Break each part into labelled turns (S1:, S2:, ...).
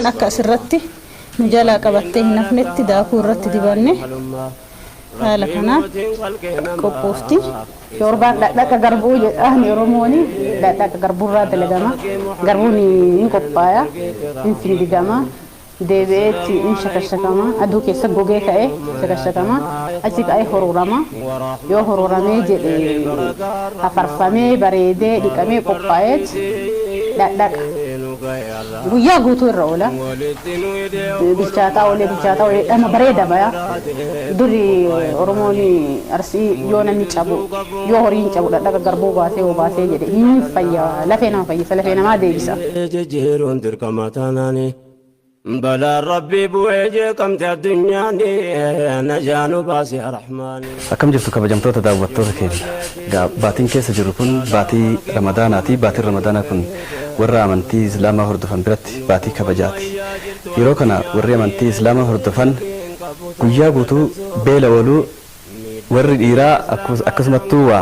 S1: waan akka asirratti nu jalaa qabattee hin hafnetti daakuu irratti dibanne haala kanaan qophoofti.
S2: Shorbaan dhadhaqa garbuu jedhaan Oromooni dhadhaqa garbuurraa dalagama. Garbuun ni qophaaya, ni findidama, deebi'eetti ni shakashakama, aduu keessa gogee ka'ee shakashakama, achi ka'ee hororama. Yoo hororamee jedhee hafarfamee bareedee dhiqamee qophaa'eetti dhadhaqa. Guyyaa guutuu irra oola. Bilchaataa oolee dhama bareeda baya. Duri Oromoon Arsii yoo namni cabu yoo horiin cabu dhadhaqa garbuu baasee jedhe hin fayya lafee nama fayyisa lafee namaa deebisa.
S3: بلا ربي بوجه كم تدنياني نجانو باسي الرحمن
S4: أكم جبتو كبجمتو تداوتو كين باتين كيس جروكون باتي رمضاناتي باتي رمضانا كن ورا أمانتي إسلام هردفن برت باتي كبجاتي يروكنا ورا أمانتي إسلام هردفن كويا بوتو بيلا ولو ور إيرا أكسمتوا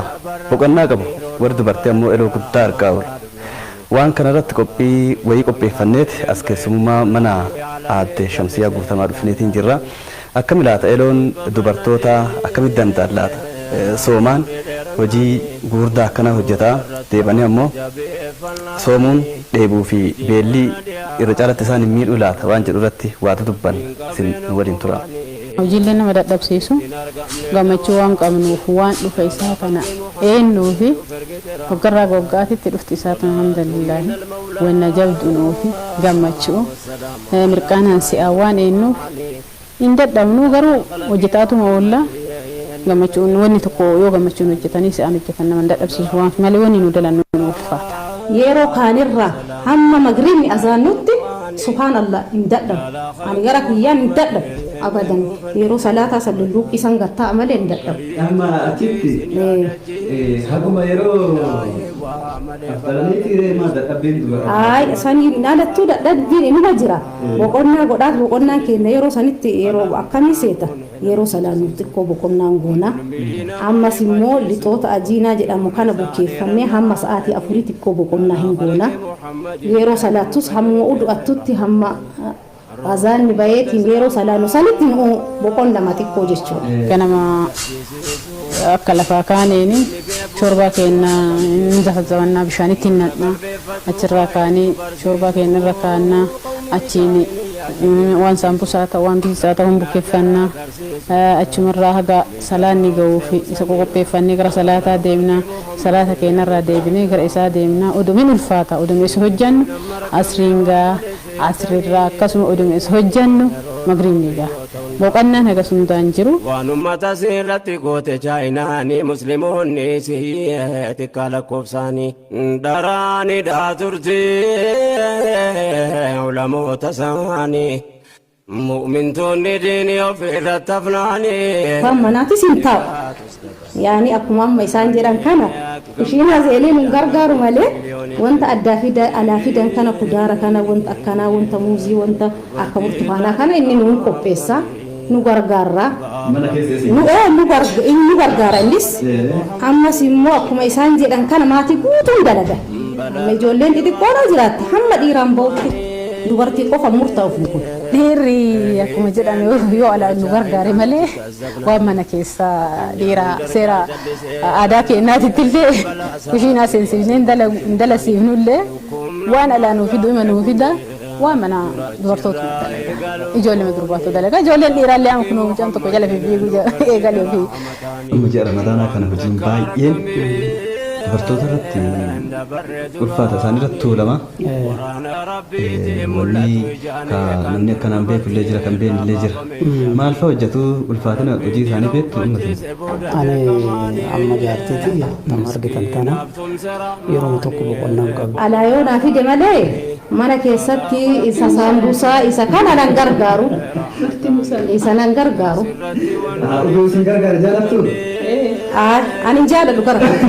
S4: بقولنا كبو ورد برتي أمو إلو كتار كاول وان كان رات كوبي وي كوبي فنيت اسكسوما منا عاد شمسيه غوتما دفنيتين جرا اكملات ايلون دبرتوتا اكمل دندالات سومان وجي غوردا كنا حجتا ديباني امو سومون ديبو في بيلي رجالة تسان ميدولات وان جدورتي واتو دبان سن ودين ترا
S1: وجيلنا ما دبسيسو غامچو وان قمنو وان دفيسا كنا انو في وقرا غوغاتي تدفتي سات الحمد لله ونجود انو في غامچو مرقانا سي اوان انو اند دمنو غرو وجتاتو مولا غامچو وني تكو يو غامچو نجتاني سي ان جتنا من دبسيسو وان مالي وني ندلن وفات
S2: يرو كانرا هم مغربي ازانوتي سبحان الله انددم انا يراك يان انددم ابدا يرو صلاه سللوك اسان غتا عمل انددم
S5: اما اتيتي حكم يرو افضلنيتي ما دبين
S2: اي ساني نالتو ددين انو جرا بوقنا غدات بوقنا كين يرو سانيتي يرو اكامي سيتا يرو سلامتي كو بوقنا غونا اما سيمو لتوت اجينا جدامو كان بوكيفني هم ساعتي افريتي كو بوقنا هنغونا يرو صلاتوس هم ودو اتوتي هم azan bayeti ngero salano saniti no bokonda matiko jecho
S1: kana ma akala fakane shorba kenna nzafazawana bishani tinna achira kani shorba kenna rakana achini wan sampusata wan bisata humbuke fanna achumra haga salani gawfi isako fanni gara salata demna salata kenna ra debini gara isa demna udumin ulfata udumin hojjan asringa asrirra kasum udumin hojjan magrimniga boqanna haga sundan jiru
S3: wanumata sirati gote chainani muslimuni siyati kala kofsani darani daturti ulamo tasani مؤمن توني ديني وفيرة تفناني
S2: فمناتي سنتاو يعني أكو ماما يسانجران كانا وشينا زيلي من غرغار مالي وانت أدافيدا ألافيدا كانا قدارا كانا وانت أكانا وانت موزي وانت أكبرتفانا كانا إني نونكو بيسا نغرغارا نغرغارا إنيس أما سيمو أكو ما يسانجران كانا ماتي قوتو دلدا أما يجولين إدي قونا جرات حمد إيران بوتي dubartii qofa murtaa'uuf ni kun
S1: dheerri akkuma jedhan yoo ala nu gargaare malee waan mana keessa dhiira seera aadaa keenyaatti illee kushiinaa seensifnee indala siifnullee waan alaa nuuf fidu ima nuuf fida waan mana dubartoota ijoollee durbaatoo dalagaa ijoolleen dhiiraallee amma kunoo mucaan tokko jala fiiguu eegalee fi
S4: mucaa ramadaanaa kana hojiin baay'een dubartoota irratti ulfaata isaan irratti tuulama wanni namni akkanaan beekullee jira kan beeknillee jira maal fa'a hojjetu ulfaatina hojii isaanii beektu
S6: ani amma jaartiiti nama argitan tana yeroo tokko boqonnaan qabu
S2: alaa yoo naa fide malee mana keessatti isa saambusaa isa kana nan gargaaru isa nan gargaaru
S5: uduu isin gargaara jaalattu
S2: ani jaalladhu gargaaru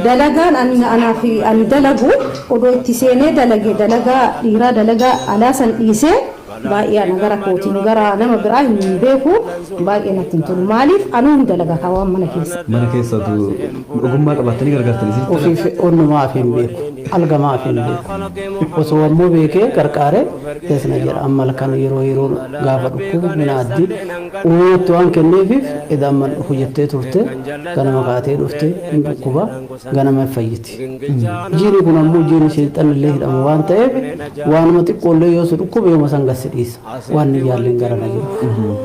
S2: dalagaan anaafi ani dalagu odoo itti seenee dalagaa dhiiraa dalagaa alaa san dhiisee baay'ee ana gara kootiin gara nama biraa hin beeku baay'ee natti tolu maaliif anuu hin dalaga kawaan mana keessa.
S5: Mana keessa ogummaa qabaatanii gargaartanii
S6: Ofiif onnumaaf hin beeku algamaaf hin beeku osoo ammoo beekee qarqaare teessina jedha amma kan yeroo gaafa dhukkubu mina addi uumatti waan kenneefiif edamman hojjettee turte ganama kaatee dhufte hin dhukkuba ganama fayyiti. Jiini kun ammoo jiini seexanillee hidhamu waan ta'eef waanuma xiqqoollee yoo si dhukkube yooma san gassi dhiisa waan ni yaalleen gara na jiru.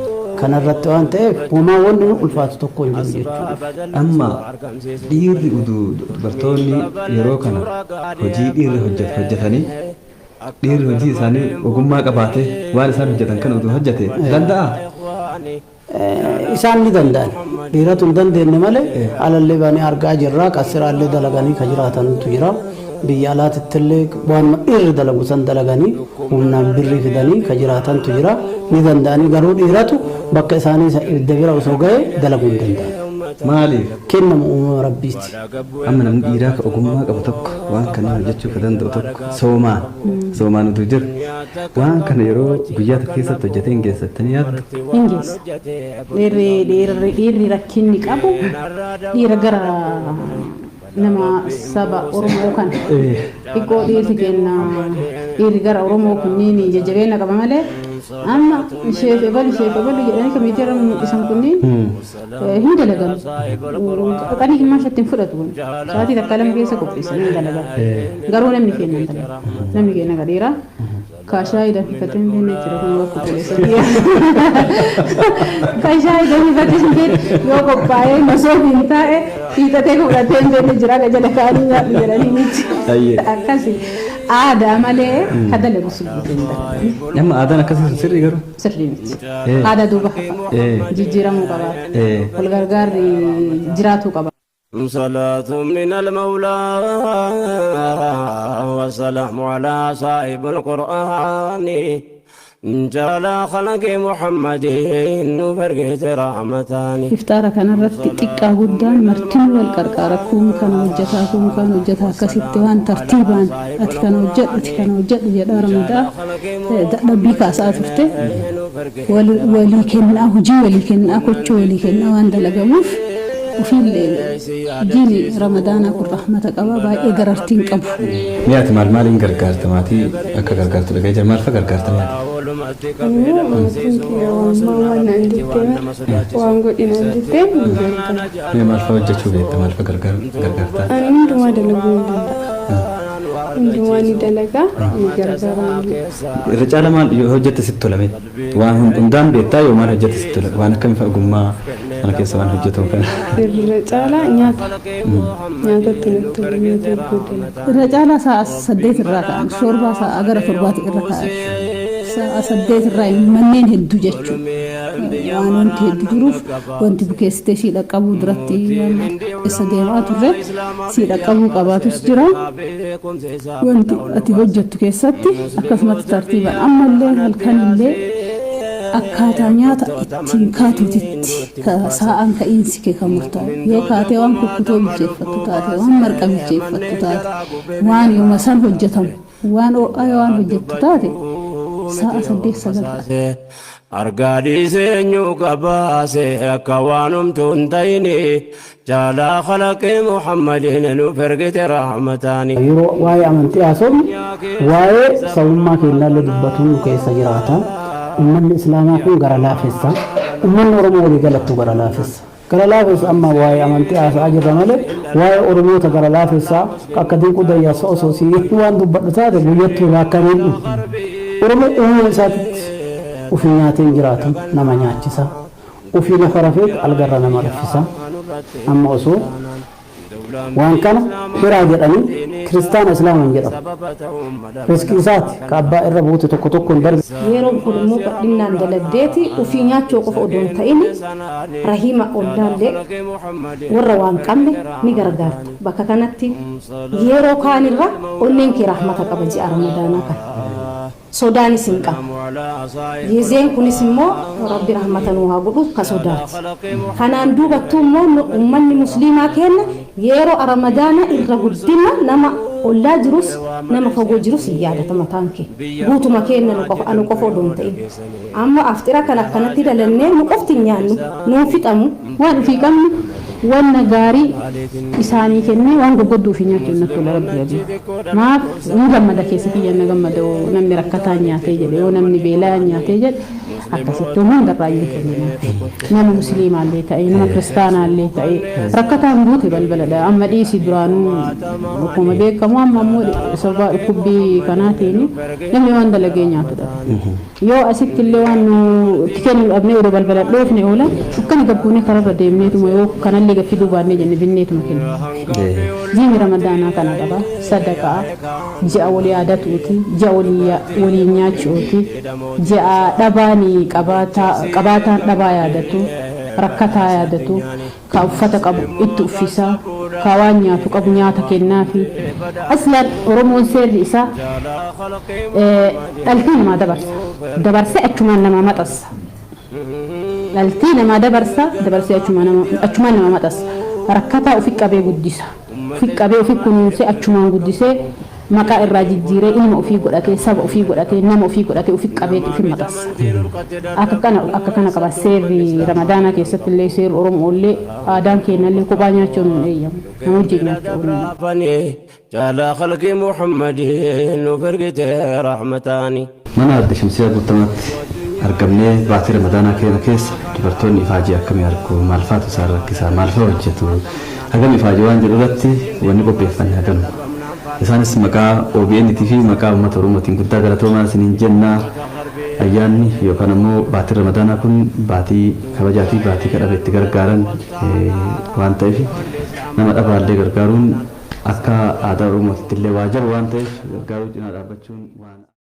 S6: Kanarratti waan ta'eef uumaa wanni ulfaatu tokko hin jiru jechuudha.
S5: amma dhiirri dubartoonni yeroo kana hojii dhiirri hojjetanii dhiirri hojii isaanii ogummaa qabaatee waan isaan hojjetan kana utuu hojjete danda'a.
S6: Isaan ni danda'an dhiiratu hin dandeenye malee alallee baanii argaa jirra qasiraallee dalaganii ka jiraatantu jira. Biyya alaatittillee waan dhiirri dalagu san dalaganii humnaan birrii fidanii ka jiraatantu jira ni danda'anii garuu dhiiratu bakka isaanii ibidda bira osoo ga'e dalaguu hin danda'an.
S5: Maaliif?
S6: Kennama uumama rabbiiti.
S5: Amma namni dhiiraa ka ogummaa qabu tokko waan kana hojjechuu ka danda'u tokko soomaan utuu jiru waan kana yeroo guyyaa keessatti hojjetee hin geessattanii yaaddu.
S2: Hin geessa. Dhiirri rakkinni qabu dhiira gara nama saba Oromoo kan xiqqoo dhiirri kenna dhiirri gara Oromoo kunniin jajjabeenya qaba malee amma isheef ebalu jedhanii kamiitii irra mul'isan kunniin hin dalagan qanii himmaa shatti hin fudhatu kun sa'aatii takka lama keessa qopheessan hin dalagan garuu namni kenna hin dalagan namni kenna gadheera kaashaa hidhafifatee hin beekne jira kun bakka qopheessan kaashaa hidhafifatee hin beekne yoo qophaa'ee masoobii hin taa'e hiixatee fudhatee hin beekne jira gajala kaanii nyaadhu jedhanii miti akkasi aadaa malee ka dalagu sirrii
S5: Amma aadaan akkasii sirrii garuu.
S2: sirrii miti aadaa duuba hafa jijjiiramuu qaba wal gargaarri jiraatuu qaba.
S3: صلاة من المولى والسلام على صاحب القرآن جعل خلق محمد فرقة رحمتان
S1: iftaara kanarratti xiqqaa guddaan martiin wal qarqaara kuum kan hojjetaa akkasitti waan tartiibaan ati kana hojjedhu jedha ramadaa dadhabbii kaasaa turte walii kennaa hojii walii kennaa kochoo walii kennaa waan dalagamuuf ufiillee jiini ramadaanaa kun rahmata qaba baay'ee garartiin qabu.
S5: Miyaati maaliin gargaarta maatii akka gargaartu dhaga'ee jira maal fa'a gargaarta maatii?
S7: Waan godhina jettee
S5: Maal fa'a hojjechuu beekta maal fa'a gargaarta?
S7: ani hundumaa dalaguu hin danda'a. Hundumaa ni dalagaa ni gargaara.
S5: Irra caala maal hojjette sitti tolame? Waan hundaan beektaa yoo maal hojjette sitti tolame? Waan akkamiin fa'a ogummaa mana keessa waan hojjetu kana?
S7: Irra caalaa nyaatatti natti tolu nyaata godhina.
S1: irra caalaa sa'a 8 irraa ka'an shorbaa sa'a gara 7 irra ka'an sa'a 8 irraa manneen hedduu jechuudha waan wanti hedduu jiruuf wanti bukeessitee sii dhaqqabuu duratti isa deemaa turre sii dhaqqabuu qabaatus jira wanti ati hojjettu keessatti akkasumatti tartiibaan ammallee halkanillee akkaataa nyaata ittiin kaatuutitti sa'aan ka'iinsi kee kan murtaa'u yoo kaatee waan kukkutoo bilcheeffattu taate waan marqa bilcheeffattu taate waan yooma san hojjetamu waan ho'aa waan hojjettu taate sa'a 8-9
S3: argaa dhiiseenyuu qabaase akka waan humtuu hin ta'ini jaalaa khalaqee muhammadiin nuuf ergite rahmataani.
S6: Yeroo waa'ee amantii haasofnu waa'ee sabummaa keenyaallee dubbatuun nu keessa jiraata. Uummanni islaamaa kun gara laafessa. Uummanni Oromoo walii galattu gara laafessa. Gara laafessa amma waa'ee amantii haasa'aa jirra malee waa'ee Oromoota gara laafessaa akka dinquu dayyaasa osoo siyyatti waan dubbadhu taate guyyattuu laakkameen Oromoo uumama isaatitti ofii nyaateen jiraatu nama nyaachisa. Ofii lafa rafeet algarra nama raffisa. Amma osoo waan kana hiraa jedhanii kiristaana islaamaan jedhamu. Riskii isaati ka abbaa irra buute tokko tokkoon darbe.
S2: Yeroon kun immoo bal'inaan dalagdeeti ofii nyaachuu qofa odoo hin ta'in rahima ollaallee warra waan qabne ni gargaartu. Bakka kanatti yeroo kaanirra onneen kee rahmata qaba ji'a ramadaanaa kana. sodaanis hin qabu. Giizeen kunis immoo rabbi rahmatan waa godhu ka sodaati. Kanaan duubattuu immoo uummanni musliimaa keenya yeroo ramadaana irra guddina nama ollaa jirus nama fagoo jirus hin yaadata mataan kee. Guutuma keenya anu qofa odoo hin ta'in. Amma aftira kan akkanatti dalannee nu qofti nyaannu nuun fixamu
S1: waan ofii qabnu wanna gaarii isaanii kennee waan gurgudduu fi nyaachuun natti tola rabbi rabbi. Maaf nu gammada keessa kiyya na gammada namni rakkataa nyaatee jedhe yoo namni beelaa nyaatee jedhe akkasitti hundarraa iyyuu kennina. Nama musliimaallee ta'e nama kiristaanaallee ta'e rakkataan guute balbaladha. Amma dhiisi duraanuu akkuma beekamu amma immoo sababa dhukkubbii kanaatiin namni waan dalagee nyaatudha. Yoo asitti illee waan nuti kennu dhabnee odoo balbala dhoofne oola akkana gabbuunee kararra deemneetuma yoo kanallee gaffiduu baannee jenne binneetuma kenna. Jiimi ramadaanaa kana qaba sadaqaa ji'a walii aadatuuti ji'a walii nyaachuuti ji'a dhabaanii qabaataan dhabaa yaadatu rakkataa yaadatu ka uffata qabu itti uffisa ka waan nyaatu qabu nyaata kennaafi aslan oromoon seerri isaa dhaltii namaa dabarsee achumaan nama maxassa dhaltii namaa dabarsee achumaan nama maxassa rakkataa ofi qabee guddisa ofi qabee ofi kunuunsee achumaan guddisee maqaa irraa jijjiiree ilma ofii godhatee saba ofii godhatee nama ofii godhatee ofii qabee ofii maxassa akka kana qaba seerri ramadaana keessatti illee seerri oromoo illee aadaan keenya illee kophaa nyaachuun hin eeyyamu nama wajjin nyaachuun
S3: جالا خلق محمد نفرقت رحمتاني
S4: mana adda shamsiyaa guutamatti argamnee baatii ramadaanaa keenya keessa dubartoonni ifaajii akkamii argu maal faatu isaan rakkisaa maal fa'aa hojjetu hagam ifaajii waan jedhu irratti wanni qopheeffanne hagam isaanis maqaa OBN fi maqaa uummata oromootiin guddaa galatoomaa isiniin jenna ayyaanni yookaan immoo baatii ramadaanaa kun baatii kabajaa fi baatii kadhaba itti gargaaran waan ta'eef nama dhabaallee gargaaruun akka aadaa oromootti illee waajjira waan ta'eef gargaaruu cinaa dhaabbachuun waan